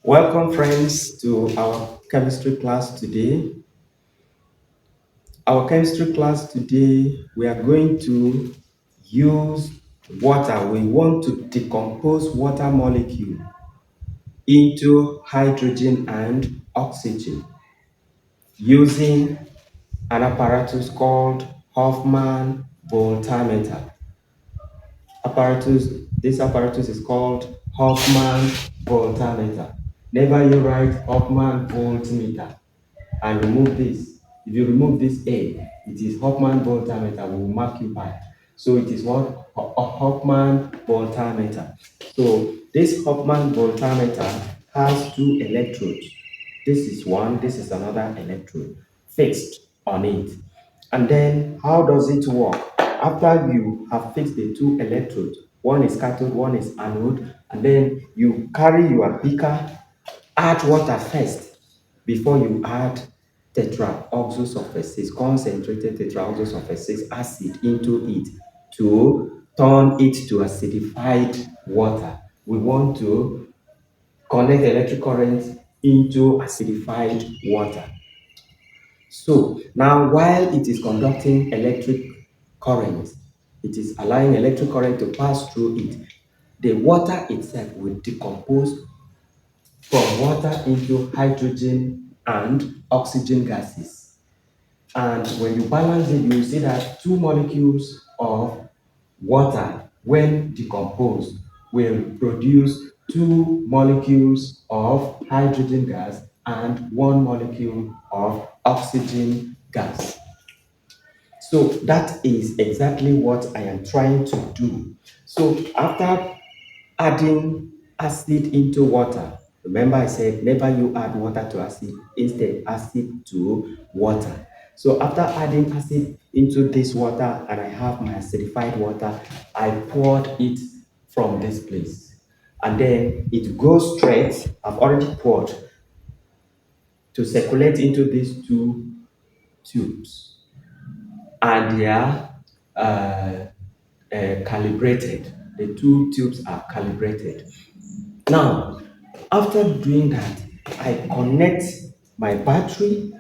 Welcome, friends, to our chemistry class today. Our chemistry class today, we are going to use water. We want to decompose water molecule into hydrogen and oxygen using an apparatus called Hoffman voltameter. This apparatus is called Hoffman voltameter. Never you write Hoffman voltmeter and remove this. If you remove this A, it is Hoffman voltameter. We will mark you by. So it is what a Hoffman voltameter. So this Hoffman voltameter has two electrodes. This is one, this is another electrode fixed on it. And then how does it work? After you have fixed the two electrodes, one is cathode, one is anode, and then you carry your beaker, add water first before you add tetraoxosulfate 6, concentrated tetraoxosulfate 6 acid into it to turn it to acidified water. We want to connect electric current into acidified water. So now while it is conducting electric current, it is allowing electric current to pass through it. The water itself will decompose from water into hydrogen and oxygen gases. And when you balance it, you will see that two molecules of water, when decomposed, will produce two molecules of hydrogen gas and one molecule of oxygen gas. So that is exactly what I am trying to do. So after adding acid into water, remember I said never you add water to acid, instead acid to water. So after adding acid into this water and I have my acidified water, I poured it from this place. And then it goes straight, I've already poured, to circulate into these two tubes. And they are calibrated. The two tubes are calibrated. Now, after doing that, I connect my battery.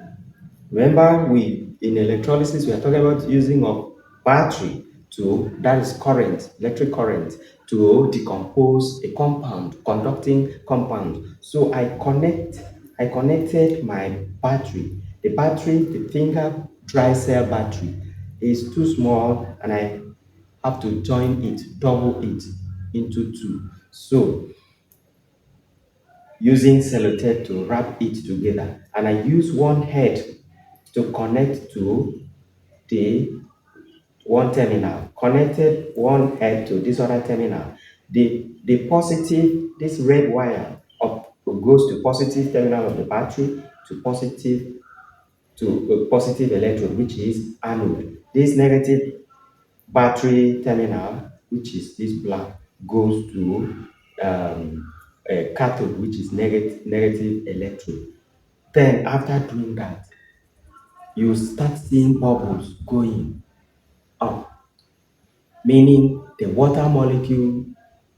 Remember, we in electrolysis we are talking about using of battery to, that is current, electric current, to decompose a compound, conducting compound. So I connected my battery. The battery, the finger dry cell battery, is too small, and I have to join it, double it into two. So using sellotape to wrap it together. And I use one head to connect to the one terminal, connected one head to this other terminal. The positive, this red wire up goes to positive terminal of the battery, to positive electrode, which is anode. This negative battery terminal, which is this black, goes to a cathode, which is negative electrode. Then after doing that, you start seeing bubbles going up, meaning the water molecule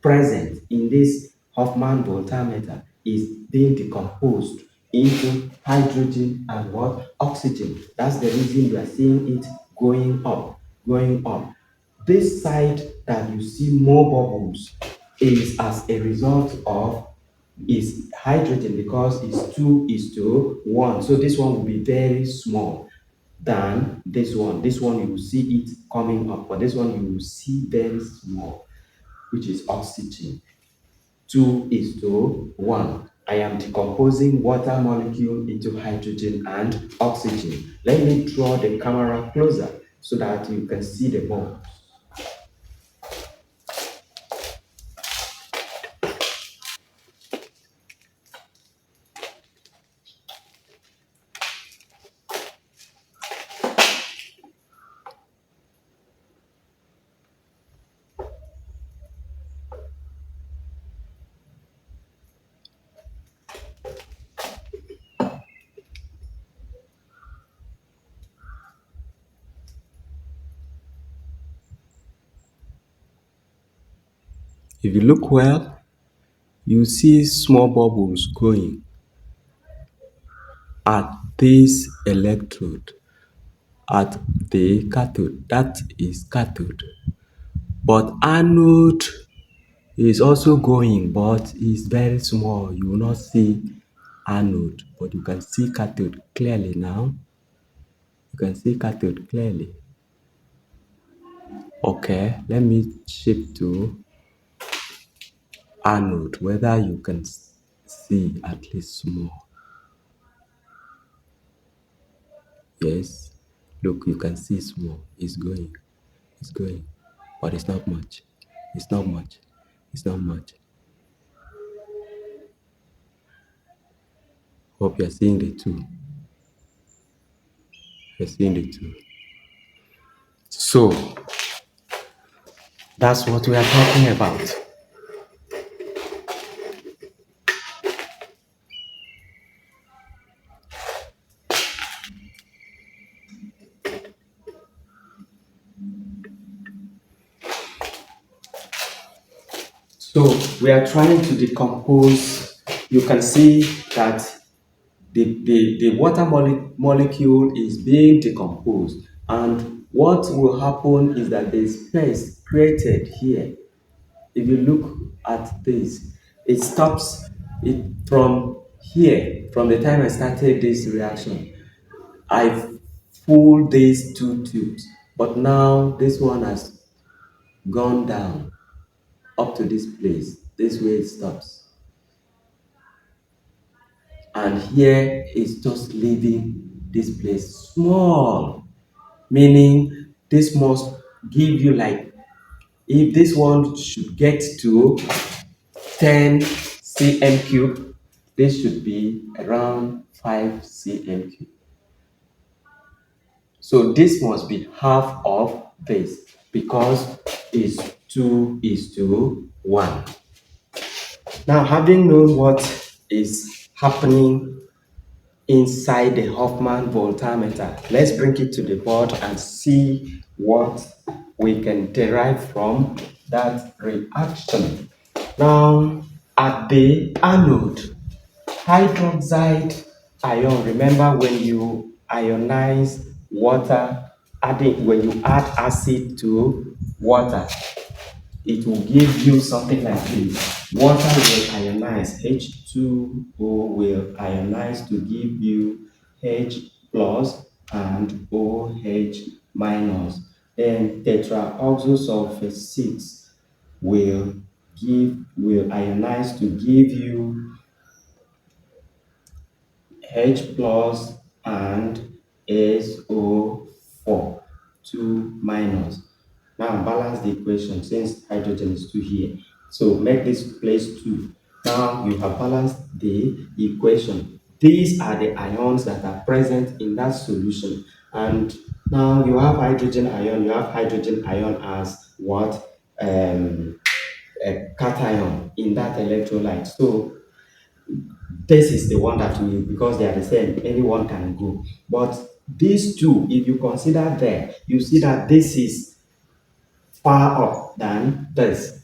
present in this Hoffman voltameter is being decomposed into hydrogen and what? Oxygen. That's the reason you are seeing it going up, going up. This side that you see more bubbles is as a result of is hydrogen, because it's 2:1. So this one will be very small than this one. This one you will see it coming up, but this one you will see very small, which is oxygen. 2:1. I am decomposing water molecule into hydrogen and oxygen. Let me draw the camera closer so that you can see the bubble. If you look well, you see small bubbles going at this electrode, at the cathode. That is cathode. But anode is also going, but is very small. You will not see anode, but you can see cathode clearly now. You can see cathode clearly. Okay, let me shift to anode, whether you can see at least small. Yes, look, you can see small. It's going, it's going, but it's not much. It's not much. It's not much. Hope you're seeing the two. You're seeing the two. So that's what we are talking about. So we are trying to decompose. You can see that the water molecule is being decomposed, and what will happen is that the space created here, if you look at this, it stops it from here. From the time I started this reaction, I pulled these two tubes, but now this one has gone down up to this place. This way it stops, and here is just leaving this place small, meaning this must give you, like, if this one should get to 10 cm cube, this should be around 5 cm cube. So this must be half of this, because it's 2 is to 1. Now, having known what is happening inside the Hoffman voltameter, let's bring it to the board and see what we can derive from that reaction. Now, at the anode, hydroxide ion, remember when you ionize water, when you add acid to water, it will give you something like this. Water will ionize, H2O will ionize to give you H plus and OH minus. Then tetraoxosulfate 6 will ionize to give you H plus and SO4, 2 minus. Now balance the equation since hydrogen is 2 here. So make this place 2. Now you have balanced the equation. These are the ions that are present in that solution. And now you have hydrogen ion. You have hydrogen ion as what? A cation in that electrolyte. So this is the one that will, because they are the same, anyone can go. But these two, if you consider there, you see that this is far up than this.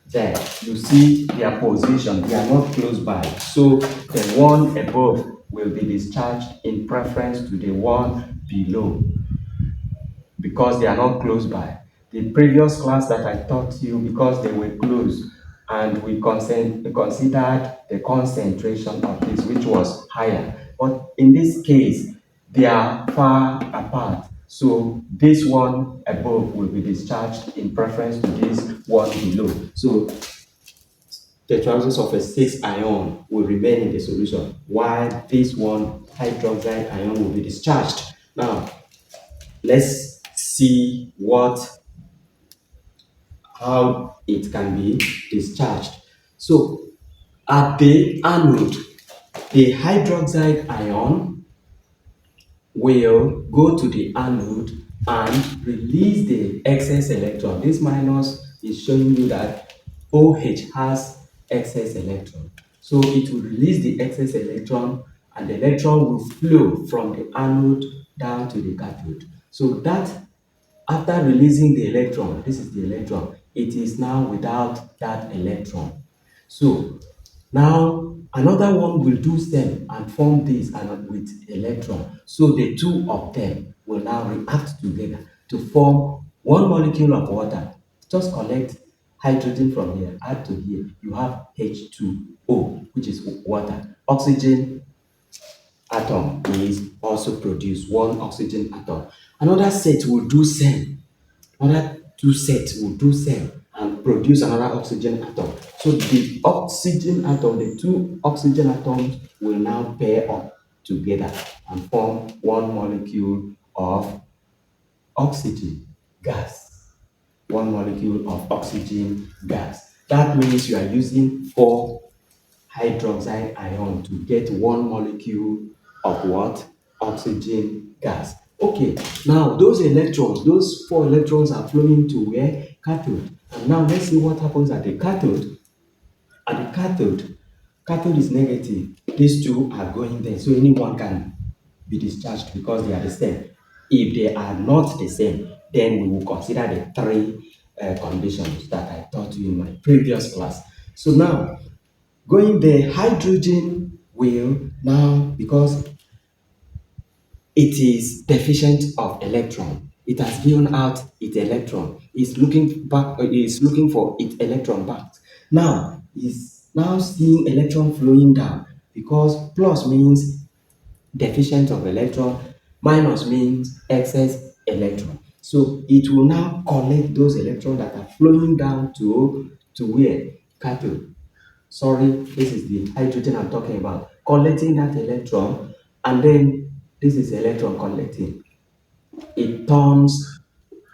There, you see their position, they are not close by. So the one above will be discharged in preference to the one below, because they are not close by. The previous class that I taught you, because they were close, and we considered the concentration of this, which was higher. But in this case, they are far apart. So this one above will be discharged in preference to this one below. So the transfer of a 6 ion will remain in the solution, while this one hydroxide ion will be discharged. Now, let's see how it can be discharged. So at the anode, the hydroxide ion will go to the anode and release the excess electron. This minus is showing you that OH has excess electron. So it will release the excess electron, and the electron will flow from the anode down to the cathode. So that, after releasing the electron, this is the electron, it is now without that electron. So Now, another one will do same and form this and with electron. So the two of them will now react together to form one molecule of water. Just collect hydrogen from here, add to here. You have H2O, which is water. Oxygen atom is also produced, one oxygen atom. Another set will do same. Another two sets will do same and produce another oxygen atom. So the oxygen atom, the two oxygen atoms will now pair up together and form one molecule of oxygen gas. One molecule of oxygen gas. That means you are using four hydroxide ion to get one molecule of what? Oxygen gas. Okay, now those electrons, those four electrons are flowing to where? Cathode. And now let's see what happens at the cathode. At the cathode is negative. These two are going there. So anyone can be discharged because they are the same. If they are not the same, then we will consider the three conditions that I taught you in my previous class. So now, going there, hydrogen will now, because it is deficient of electron, it has given out its electron, it's looking back, it's looking for its electron back. Now, it's now seeing electron flowing down because plus means deficient of electron, minus means excess electron. So it will now collect those electrons that are flowing down to where? Cathode. Sorry, this is the hydrogen I'm talking about. Collecting that electron, and then this is electron collecting. It turns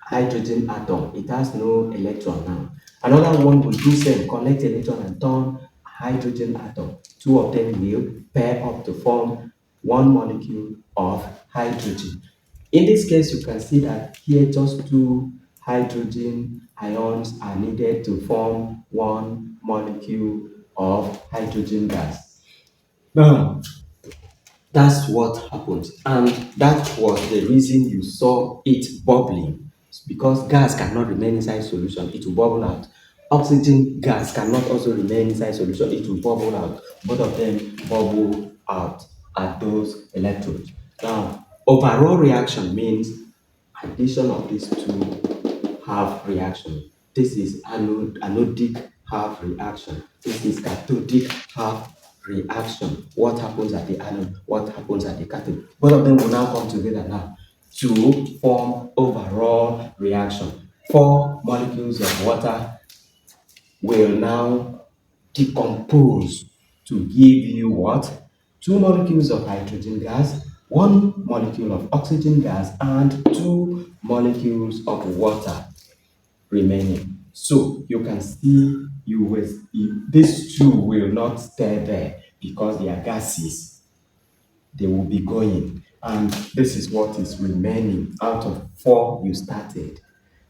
hydrogen atom. It has no electron now. Another one will do same, collect electron and turn hydrogen atom. Two of them will pair up to form one molecule of hydrogen. In this case, you can see that here just two hydrogen ions are needed to form one molecule of hydrogen gas. Now, that's what happens. And that was the reason you saw it bubbling. Because gas cannot remain inside solution, it will bubble out. Oxygen gas cannot also remain inside solution, it will bubble out. Both of them bubble out at those electrodes. Now, overall reaction means addition of these two half reaction. This is anodic half reaction. This is cathodic half reaction. What happens at the anode? What happens at the cathode? Both of them will now come together now to form overall reaction. Four molecules of water will now decompose to give you what? Two molecules of hydrogen gas, one molecule of oxygen gas, and two molecules of water remaining. So you can see these two will not stay there because they are gases. They will be going. And this is what is remaining out of four you started.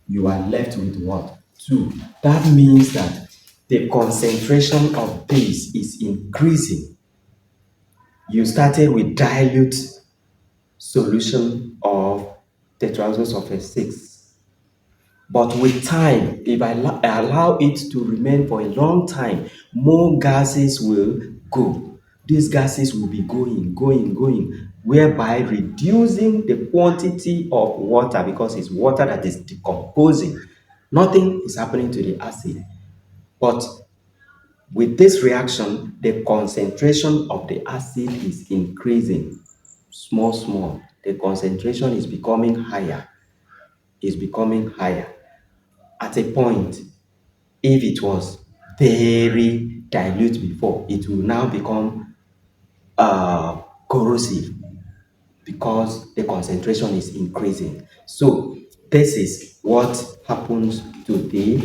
You are left with what? Two. That means that the concentration of this is increasing. You started with dilute solution of tetraoxosulfate 6. But with time, if I allow it to remain for a long time, more gases will go. These gases will be going, whereby reducing the quantity of water because it's water that is decomposing. Nothing is happening to the acid. But with this reaction, the concentration of the acid is increasing small. The concentration is becoming higher, At a point, if it was very dilute before, it will now become corrosive because the concentration is increasing. So this is what happens to the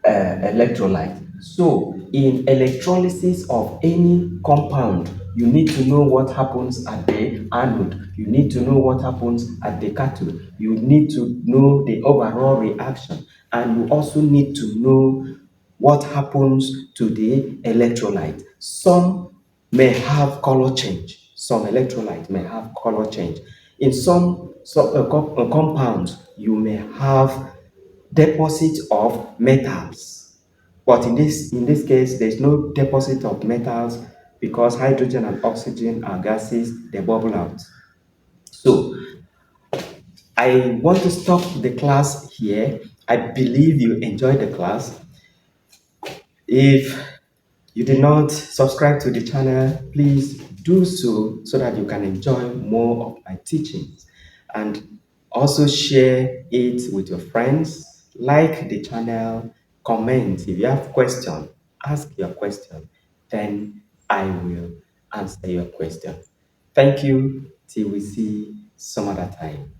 electrolyte. So in electrolysis of any compound, you need to know what happens at the anode. You need to know what happens at the cathode. You need to know the overall reaction. And you also need to know what happens to the electrolyte. Some may have color change. Some electrolyte may have color change. In some compounds, you may have deposits of metals. But in this case, there's no deposit of metals because hydrogen and oxygen are gases, they bubble out. So I want to stop the class here. I believe you enjoyed the class. If you did not subscribe to the channel, please do so that you can enjoy more of my teachings. And also share it with your friends. Like the channel, comment. If you have question, ask your question. Then I will answer your question. Thank you. Till we see some other time.